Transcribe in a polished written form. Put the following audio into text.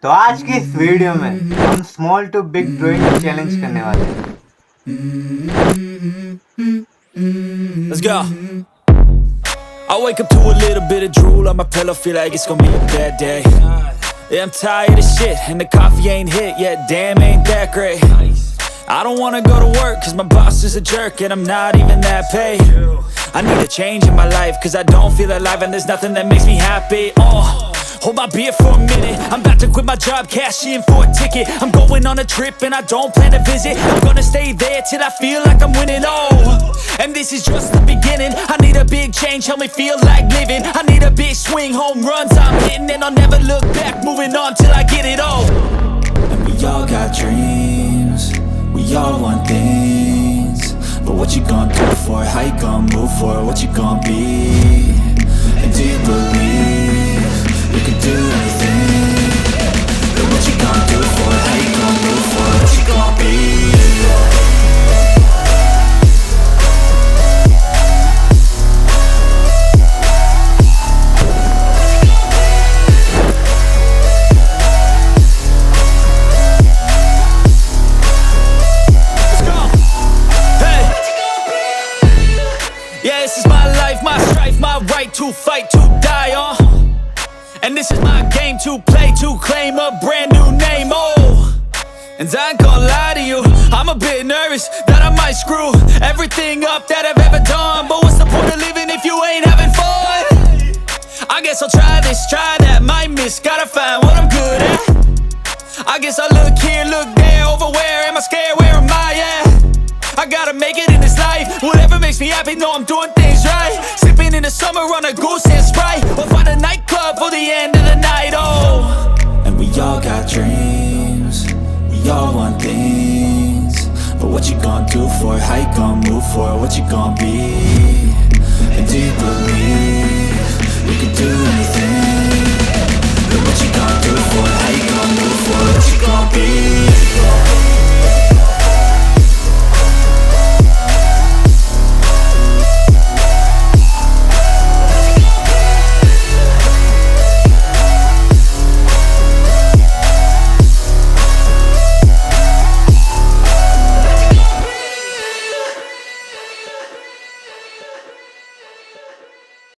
तो आज की इस वीडियो में हम small to big drawing challenge करने वाले हैं। Let's go. I wake up to a little bit of drool on my pillow, feel like it's gonna be a bad day. Yeah, I'm tired of shit, and the coffee ain't hit yet, damn ain't that great. I don't wanna go to work, cause my boss is a jerk, and I'm not even that paid. I need a change in my life, cause I don't feel alive, and there's nothing that makes me happy. Hold my beer for a minute, I'm about to quit my job, cash in for a ticket. I'm going on a trip and I don't plan to visit. I'm gonna stay there till I feel like I'm winning, and this is just the beginning. I need a big change, help me feel like living. I need a big swing, home runs I'm hitting, and I'll never look back, moving on till I get it all. And we all got dreams, we all want things, but what you gonna do for it? How you gonna move for it? What you gonna be? And do you believe you can do anything? But what you gonna do for it? How you gonna move for it? What you gonna be? To fight, to die on, and this is my game to play, to claim a brand new name, and I ain't gonna lie to you, I'm a bit nervous that I might screw everything up that I've ever done, but what's the point of living if you ain't having fun? I guess I'll try this, try that, might miss, gotta find what I'm good at. I guess I look here, look there, over where am I scared, where am I at? I gotta make it in this life, whatever makes me happy, know I'm doing things right. Sipping in the summer on a goose and Sprite, or find a nightclub for the end of the night, And we all got dreams, we all want things, but what you gonna do for it? How you gonna move for it? What you gonna be?